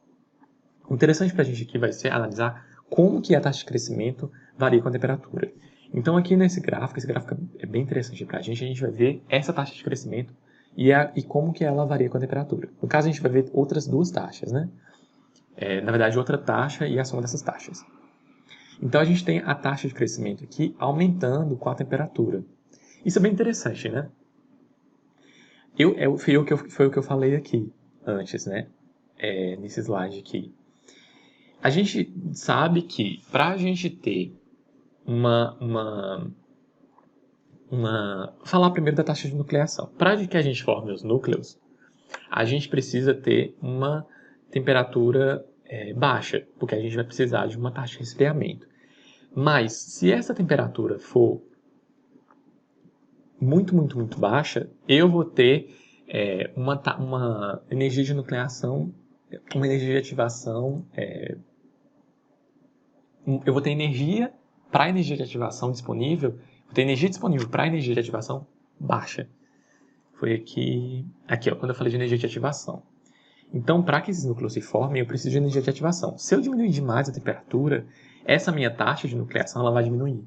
O interessante para a gente aqui vai ser analisar como que a taxa de crescimento varia com a temperatura. Então aqui nesse gráfico, esse gráfico é bem interessante para a gente vai ver essa taxa de crescimento e como que ela varia com a temperatura. No caso, a gente vai ver outras duas taxas, né? Na verdade, outra taxa e a soma dessas taxas. Então a gente tem a taxa de crescimento aqui aumentando com a temperatura. Isso é bem interessante, né? Foi o que eu falei aqui antes, né? Nesse slide aqui. A gente sabe que para a gente ter falar primeiro da taxa de nucleação. Para que a gente forme os núcleos, a gente precisa ter uma temperatura baixa, porque a gente vai precisar de uma taxa de resfriamento. Mas, se essa temperatura for muito, muito, muito baixa, eu vou ter uma energia de nucleação, uma energia de ativação, eu vou ter energia para a energia de ativação disponível, vou ter energia disponível para a energia de ativação baixa. Foi aqui ó, quando eu falei de energia de ativação. Então, para que esses núcleos se formem, eu preciso de energia de ativação. Se eu diminuir demais a temperatura, essa minha taxa de nucleação ela vai diminuir.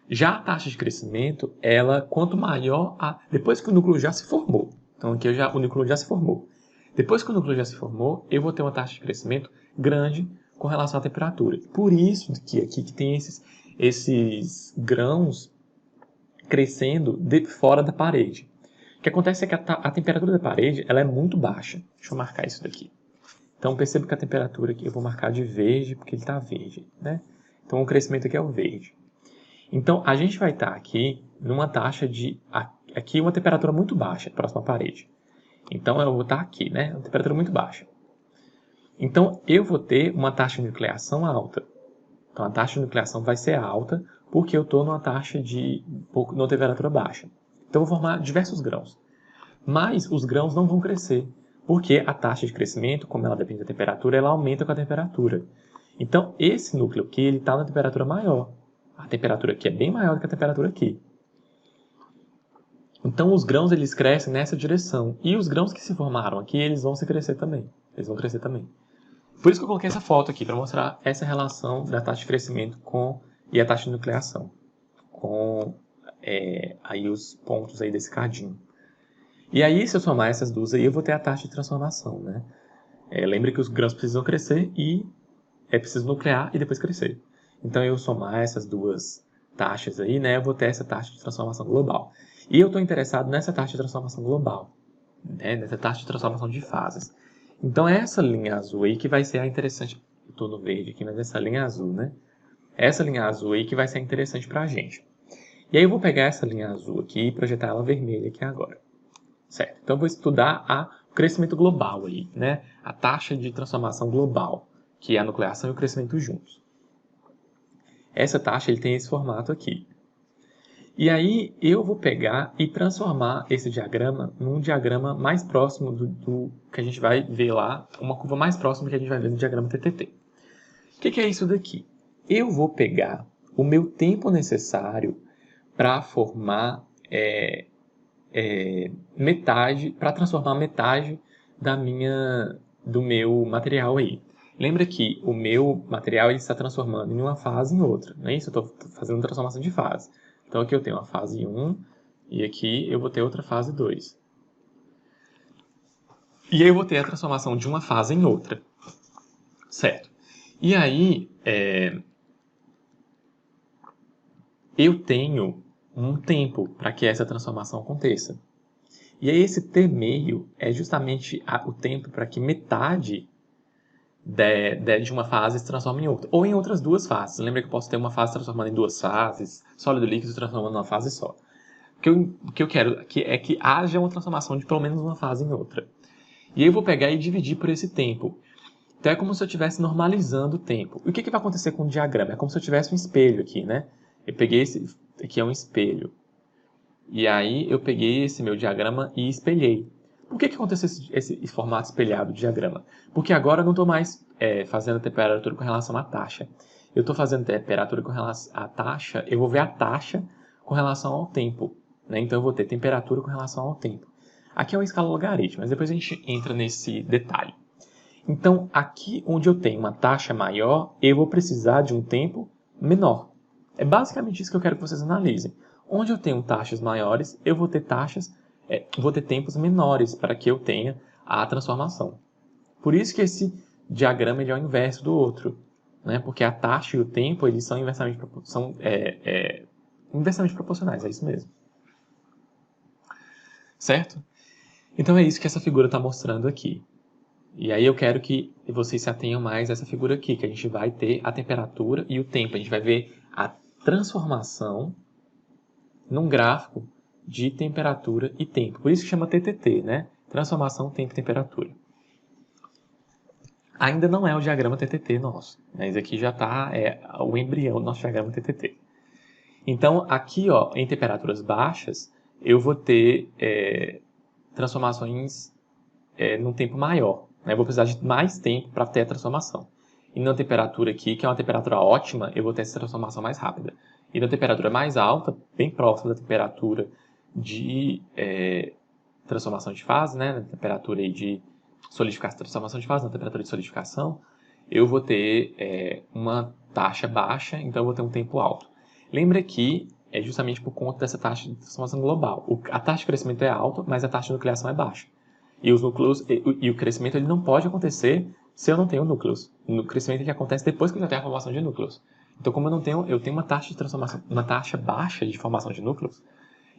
Já a taxa de crescimento, quanto maior depois que o núcleo já se formou. Então, aqui o núcleo já se formou. Depois que o núcleo já se formou, eu vou ter uma taxa de crescimento grande com relação à temperatura. Por isso que aqui que tem esses grãos crescendo fora da parede. O que acontece é que a temperatura da parede ela é muito baixa. Deixa eu marcar isso daqui. Então, perceba que a temperatura aqui eu vou marcar de verde, porque ele está verde, né? Então, o crescimento aqui é o verde. Então, a gente vai estar aqui numa taxa de... Aqui uma temperatura muito baixa, próxima à parede. Então, eu vou estar aqui, né? Uma temperatura muito baixa. Então, eu vou ter uma taxa de nucleação alta. Então, a taxa de nucleação vai ser alta, porque eu estou numa taxa de... numa temperatura baixa. Então, eu vou formar diversos grãos. Mas os grãos não vão crescer, porque a taxa de crescimento, como ela depende da temperatura, ela aumenta com a temperatura. Então, esse núcleo aqui, ele está na temperatura maior. A temperatura aqui é bem maior do que a temperatura aqui. Então, os grãos, eles crescem nessa direção. E os grãos que se formaram aqui, eles vão se crescer também. Eles vão crescer também. Por isso que eu coloquei essa foto aqui, para mostrar essa relação da taxa de crescimento e a taxa de nucleação. Com aí os pontos aí desse cadinho. E aí, se eu somar essas duas aí, eu vou ter a taxa de transformação, né? Lembre que os grãos precisam crescer e é preciso nuclear e depois crescer. Então, eu somar essas duas taxas aí, né? Eu vou ter essa taxa de transformação global. E eu estou interessado nessa taxa de transformação global, né? Nessa taxa de transformação de fases. Então, essa linha azul aí que vai ser a interessante. Eu estou no verde aqui, mas essa linha azul, né? Essa linha azul aí que vai ser interessante para a gente. E aí, eu vou pegar essa linha azul aqui e projetar ela vermelha aqui agora. Certo? Então, eu vou estudar o crescimento global aí, né? A taxa de transformação global, que é a nucleação e o crescimento juntos. Essa taxa ele tem esse formato aqui. E aí, eu vou pegar e transformar esse diagrama num diagrama mais próximo do que a gente vai ver lá, uma curva mais próxima do que a gente vai ver no diagrama TTT. O que é isso daqui? Eu vou pegar o meu tempo necessário para formar metade, para transformar metade do meu material aí. Lembra que o meu material ele está transformando em uma fase em outra, não é isso? Eu estou fazendo transformação de fase. Então aqui eu tenho uma fase 1 e aqui eu vou ter outra fase 2. E aí eu vou ter a transformação de uma fase em outra. Certo? E aí eu tenho um tempo para que essa transformação aconteça. E aí esse T meio é justamente o tempo para que metade de uma fase se transforme em outra. Ou em outras duas fases. Lembra que eu posso ter uma fase transformando em duas fases, sólido líquido se transformando em uma fase só. O que eu quero é que haja uma transformação de pelo menos uma fase em outra. E aí eu vou pegar e dividir por esse tempo. Então é como se eu estivesse normalizando o tempo. E o que vai acontecer com o diagrama? É como se eu tivesse um espelho aqui, né? Eu peguei esse aqui é um espelho. E aí eu peguei esse meu diagrama e espelhei. Por que aconteceu esse formato espelhado de diagrama? Porque agora eu não estou mais fazendo temperatura com relação à taxa. Eu estou fazendo temperatura com relação à taxa, eu vou ver a taxa com relação ao tempo. Né? Então eu vou ter temperatura com relação ao tempo. Aqui é uma escala logarítmica, mas depois a gente entra nesse detalhe. Então aqui onde eu tenho uma taxa maior, eu vou precisar de um tempo menor. É basicamente isso que eu quero que vocês analisem. Onde eu tenho taxas maiores, eu vou ter tempos menores para que eu tenha a transformação. Por isso que esse diagrama ele é o inverso do outro, né? Porque a taxa e o tempo eles são inversamente proporcionais, é isso mesmo. Certo? Então é isso que essa figura está mostrando aqui. E aí eu quero que vocês se atenham mais a essa figura aqui, que a gente vai ter a temperatura e o tempo. A gente vai ver a transformação num gráfico de temperatura e tempo. Por isso que chama TTT, né? Transformação, tempo e temperatura. Ainda não é o diagrama TTT nosso. Mas aqui já está o embrião do nosso diagrama TTT. Então, aqui, ó, em temperaturas baixas, eu vou ter transformações num tempo maior. Né? Eu vou precisar de mais tempo para ter a transformação. E na temperatura aqui, que é uma temperatura ótima, eu vou ter essa transformação mais rápida. E na temperatura mais alta, bem próxima da temperatura de transformação de fase, né? Na temperatura aí de solidificação, transformação de fase, na temperatura de solidificação, eu vou ter uma taxa baixa, então eu vou ter um tempo alto. Lembra que é justamente por conta dessa taxa de transformação global. A taxa de crescimento é alta, mas a taxa de nucleação é baixa. E os núcleos e o crescimento ele não pode acontecer se eu não tenho núcleos. O crescimento ele acontece depois que eu já tenho a formação de núcleos. Então, como eu tenho uma taxa de transformação, uma taxa baixa de formação de núcleos,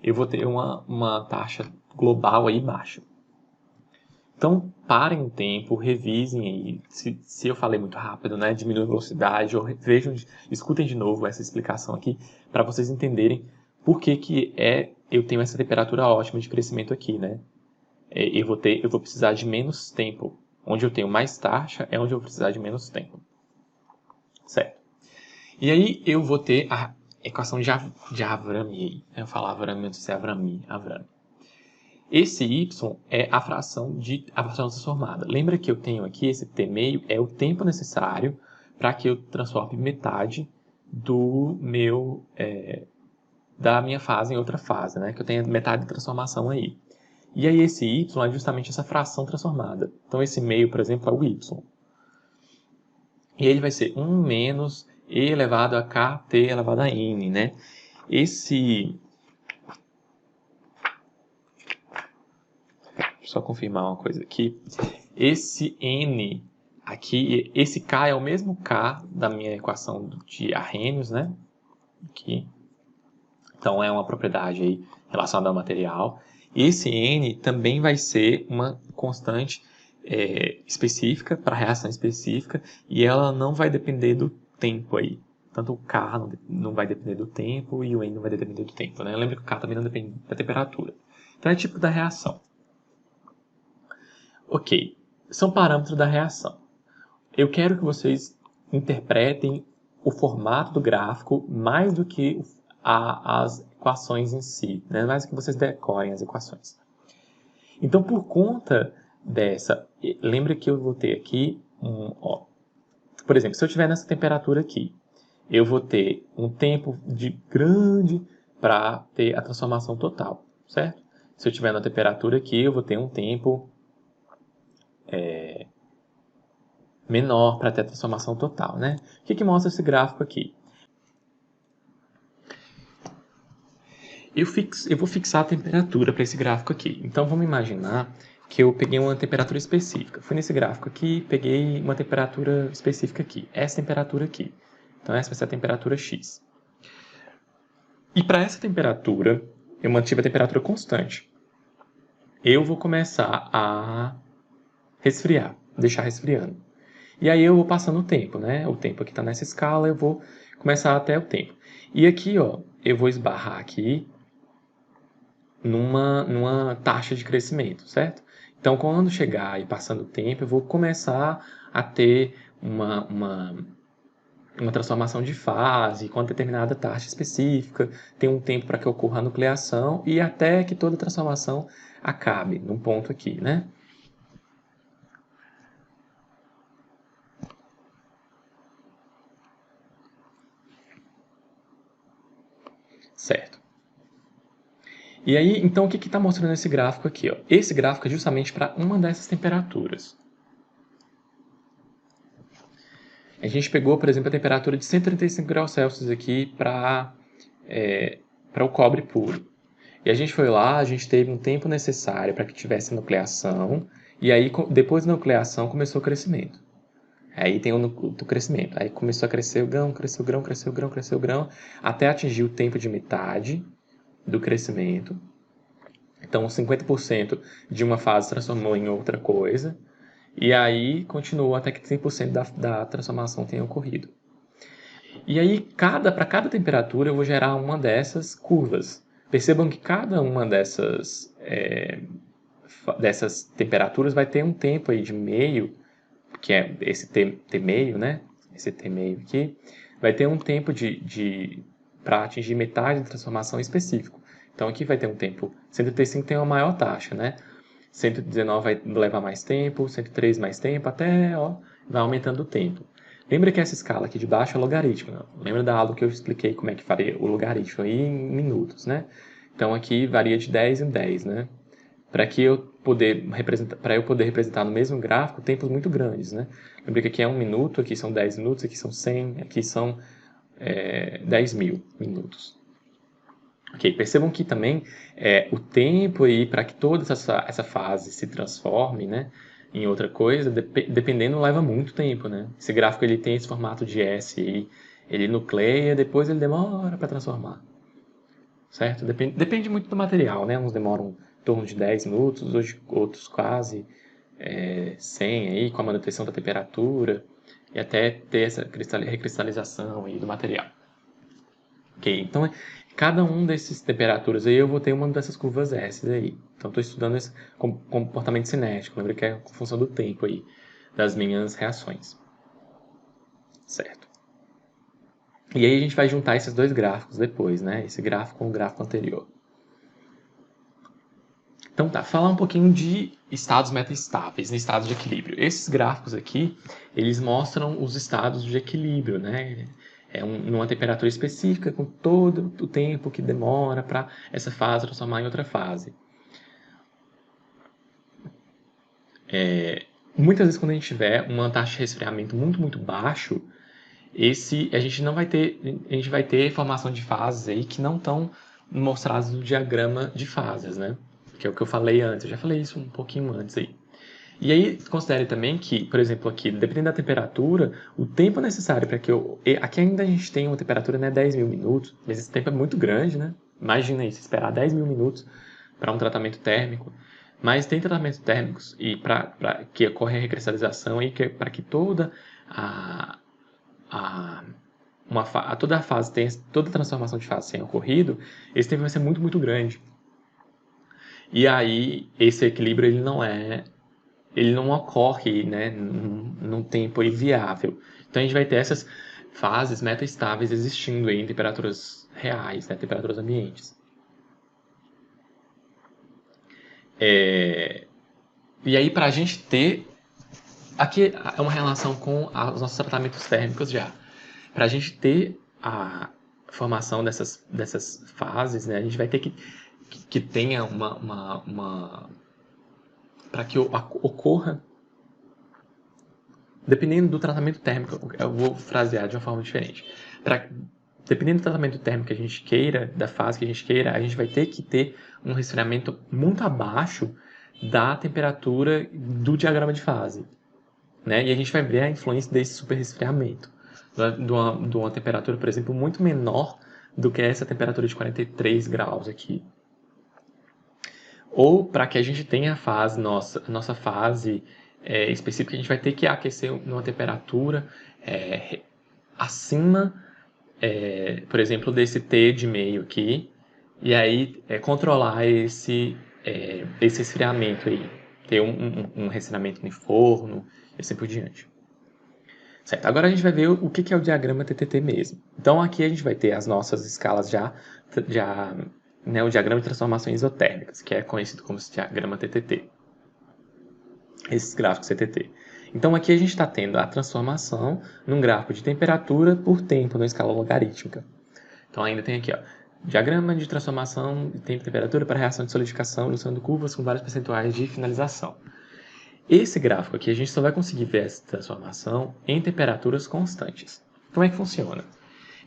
eu vou ter uma taxa global aí baixa. Então, parem um tempo, revisem aí. Se eu falei muito rápido, né, diminuam a velocidade, ou vejam, escutem de novo essa explicação aqui, para vocês entenderem por que eu tenho essa temperatura ótima de crescimento aqui, né? Eu vou precisar de menos tempo. Onde eu tenho mais taxa é onde eu vou precisar de menos tempo. Certo? E aí eu vou ter a equação de Avrami. Eu falo Avrami, não sei se é Avrami. Esse y é a fração transformada. Lembra que eu tenho aqui esse t meio, é o tempo necessário para que eu transforme metade da minha fase em outra fase, né? Que eu tenho metade de transformação aí. E aí esse y é justamente essa fração transformada. Então esse meio, por exemplo, é o y. E ele vai ser 1 menos e elevado a kt elevado a n, né? Só confirmar uma coisa aqui. Esse n aqui, esse k é o mesmo k da minha equação de Arrhenius, né? Aqui. Então é uma propriedade aí relacionada ao material. Esse n também vai ser uma constante específica, para reação específica, e ela não vai depender do tempo aí. Tanto o K não vai depender do tempo e o N não vai depender do tempo, né? Lembra que o K também não depende da temperatura. Então é tipo da reação. Ok, são parâmetros da reação. Eu quero que vocês interpretem o formato do gráfico mais do que as equações em si, né? Mais do que vocês decorem as equações. Então, por conta dessa, lembra que eu vou ter aqui por exemplo, se eu estiver nessa temperatura aqui, eu vou ter um tempo grande para ter a transformação total, certo? Se eu estiver na temperatura aqui, eu vou ter um tempo menor para ter a transformação total, né? O que mostra esse gráfico aqui? Eu vou fixar a temperatura para esse gráfico aqui. Então, vamos imaginar que eu peguei uma temperatura específica. Fui nesse gráfico aqui, peguei uma temperatura específica aqui. Essa temperatura aqui. Então, essa vai ser a temperatura X. E para essa temperatura, eu mantive a temperatura constante. Eu vou começar a resfriar, deixar resfriando. E aí eu vou passando o tempo, né? O tempo aqui está nessa escala, eu vou começar até o tempo. E aqui, ó, eu vou esbarrar aqui numa taxa de crescimento, certo? Então, quando chegar e passando o tempo, eu vou começar a ter uma transformação de fase com determinada taxa específica, tem um tempo para que ocorra a nucleação e até que toda transformação acabe num ponto aqui, né? Certo. E aí, então, o que está mostrando esse gráfico aqui? Ó? Esse gráfico é justamente para uma dessas temperaturas. A gente pegou, por exemplo, a temperatura de 135 graus Celsius aqui para o cobre puro. E a gente foi lá, a gente teve um tempo necessário para que tivesse nucleação, e aí, depois da nucleação, começou o crescimento. Aí tem o crescimento. Aí começou a crescer o grão, cresceu o grão, cresceu o grão, cresceu o grão, até atingir o tempo de metade do crescimento. Então, 50% de uma fase transformou em outra coisa, e aí continuou até que 100% da transformação tenha ocorrido. E aí, para cada temperatura, eu vou gerar uma dessas curvas. Percebam que cada uma dessas temperaturas vai ter um tempo aí de meio, que é esse T meio, né? Esse T meio aqui, vai ter um tempo para atingir metade da transformação específico. Então aqui vai ter um tempo, 135 tem uma maior taxa, né? 119 vai levar mais tempo, 103 mais tempo, até vai aumentando o tempo. Lembra que essa escala aqui de baixo é logarítmica. Lembra da aula que eu expliquei como é que faria o logaritmo aí em minutos, né? Então aqui varia de 10 em 10, né? Para eu poder representar no mesmo gráfico tempos muito grandes, né? Lembra que aqui é 1 minuto, aqui são 10 minutos, aqui são 100, aqui são 10.000 minutos. Ok, percebam que também o tempo aí para que toda essa fase se transforme, né, em outra coisa, dependendo, leva muito tempo, né? Esse gráfico ele tem esse formato de S aí, ele nucleia, depois ele demora para transformar. Certo? Depende muito do material, né? Uns demoram em torno de 10 minutos, outros quase 100 aí, com a manutenção da temperatura, e até ter essa recristalização aí do material. Ok, então cada um desses temperaturas aí eu vou ter uma dessas curvas S aí. Então estou estudando esse comportamento cinético, lembra que é a função do tempo aí, das minhas reações. Certo. E aí a gente vai juntar esses dois gráficos depois, né? Esse gráfico com o gráfico anterior. Então tá, falar um pouquinho de estados metaestáveis, estados de equilíbrio. Esses gráficos aqui, eles mostram os estados de equilíbrio, né? Numa temperatura específica, com todo o tempo que demora para essa fase transformar em outra fase. Muitas vezes quando a gente tiver uma taxa de resfriamento muito baixo, a gente vai ter formação de fases aí que não estão mostradas no diagrama de fases, né? Que é o que eu falei antes, eu já falei isso um pouquinho antes aí. E aí, considere também que, por exemplo, aqui, dependendo da temperatura, o tempo necessário para que aqui ainda a gente tem uma temperatura, né, 10.000 minutos, mas esse tempo é muito grande, né? Imagina aí, se esperar 10.000 minutos para um tratamento térmico. Mas tem tratamentos térmicos e para que ocorre a recristalização e para que toda toda a fase toda a transformação de fase tenha ocorrido, esse tempo vai ser muito grande. E aí, esse equilíbrio ele não ocorre, né, num tempo viável. Então a gente vai ter essas fases metaestáveis existindo aí em temperaturas reais, né, temperaturas ambientes. E aí para a gente ter... Aqui é uma relação com os nossos tratamentos térmicos já. Para a gente ter a formação dessas fases, né, a gente vai ter que tenha para que ocorra, dependendo do tratamento térmico, eu vou frasear de uma forma diferente. Dependendo do tratamento térmico que a gente queira, da fase que a gente queira, a gente vai ter que ter um resfriamento muito abaixo da temperatura do diagrama de fase, né? E a gente vai ver a influência desse superresfriamento, de uma temperatura, por exemplo, muito menor do que essa temperatura de 43 graus aqui. Ou para que a gente tenha a nossa fase específica, a gente vai ter que aquecer numa temperatura acima, por exemplo, desse T de meio aqui, e aí controlar esse esfriamento aí, ter um resfriamento no forno e assim por diante. Certo, agora a gente vai ver o que é o diagrama TTT mesmo. Então aqui a gente vai ter as nossas escalas já né, o diagrama de transformações isotérmicas, que é conhecido como esse diagrama TTT. Esses gráficos TTT. Então aqui a gente está tendo a transformação num gráfico de temperatura por tempo, numa escala logarítmica. Então ainda tem aqui, ó, diagrama de transformação de tempo e temperatura para reação de solidificação, ilustrando curvas com vários percentuais de finalização. Esse gráfico aqui a gente só vai conseguir ver essa transformação em temperaturas constantes. Como é que funciona?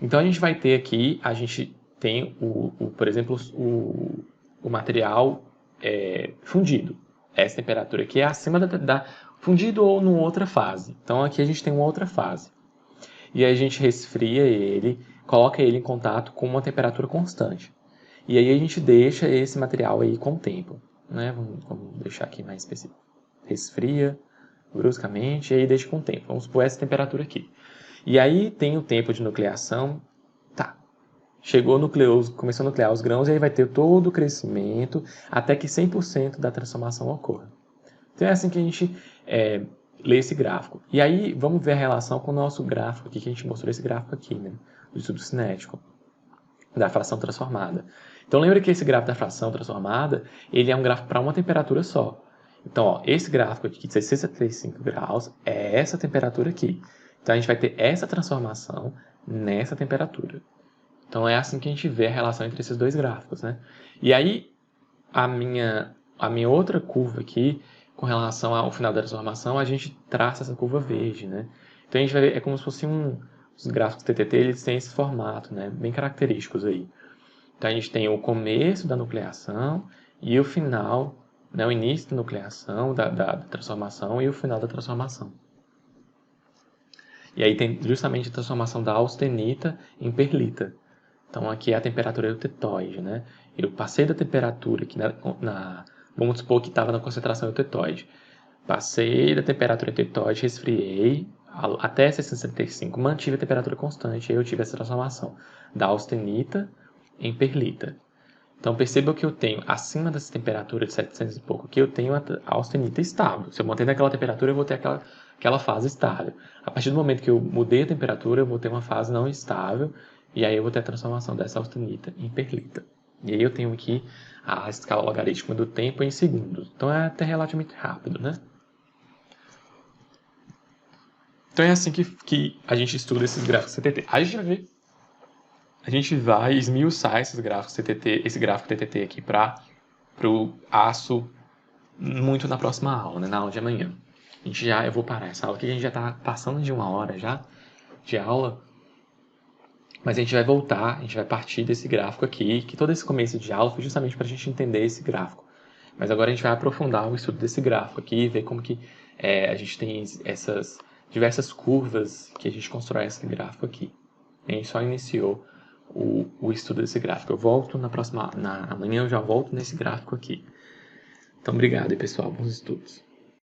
Então a gente vai ter aqui, a gente tem, por exemplo, o material fundido. Essa temperatura aqui é acima da fundido ou numa outra fase. Então aqui a gente tem uma outra fase. E aí a gente resfria ele, coloca ele em contato com uma temperatura constante. E aí a gente deixa esse material aí com o tempo. Né? Vamos deixar aqui mais específico. Resfria bruscamente e aí deixa com o tempo. Vamos supor essa temperatura aqui. E aí tem o tempo de nucleação. Tá. Chegou começou a nuclear os grãos e aí vai ter todo o crescimento até que 100% da transformação ocorra. Então é assim que a gente lê esse gráfico. E aí vamos ver a relação com o nosso gráfico aqui, que a gente mostrou esse gráfico aqui, né? Do estudo cinético, da fração transformada. Então lembra que esse gráfico da fração transformada, ele é um gráfico para uma temperatura só. Então, ó, esse gráfico aqui de 675 graus é essa temperatura aqui. Então a gente vai ter essa transformação nessa temperatura. Então é assim que a gente vê a relação entre esses dois gráficos, né? E aí a minha outra curva aqui, com relação ao final da transformação, a gente traça essa curva verde, né? Então a gente vai ver, é como se fosse os gráficos TTT, eles têm esse formato, né? Bem característicos aí. Então a gente tem o começo da nucleação e o final, né? O início da nucleação, da transformação e o final da transformação. E aí tem justamente a transformação da austenita em perlita. Então aqui é a temperatura eutetoide, né? Eu passei da temperatura aqui vamos supor que estava na concentração eutetoide. Passei da temperatura epitoide, resfriei até 665, mantive a temperatura constante e aí eu tive essa transformação da austenita em perlita. Então perceba que eu tenho, acima dessa temperatura de 700 e pouco, que eu tenho a austenita estável. Se eu manter naquela temperatura, eu vou ter aquela fase estável. A partir do momento que eu mudei a temperatura, eu vou ter uma fase não estável, e aí eu vou ter a transformação dessa austenita em perlita. E aí eu tenho aqui a escala logarítmica do tempo em segundos. Então é até relativamente rápido, né? Então é assim que a gente estuda esses gráficos CTT. A gente vai esmiuçar esses gráficos CTT, esse gráfico TTT aqui para o aço muito na próxima aula, né? Na aula de amanhã. Eu vou parar essa aula aqui, a gente já está passando de 1 hora já de aula, mas a gente vai voltar, a gente vai partir desse gráfico aqui, que todo esse começo de aula foi justamente para a gente entender esse gráfico. Mas agora a gente vai aprofundar o estudo desse gráfico aqui e ver como que a gente tem essas diversas curvas que a gente constrói esse gráfico aqui. A gente só iniciou o estudo desse gráfico. Eu volto amanhã eu já volto nesse gráfico aqui. Então, obrigado, pessoal. Bons estudos.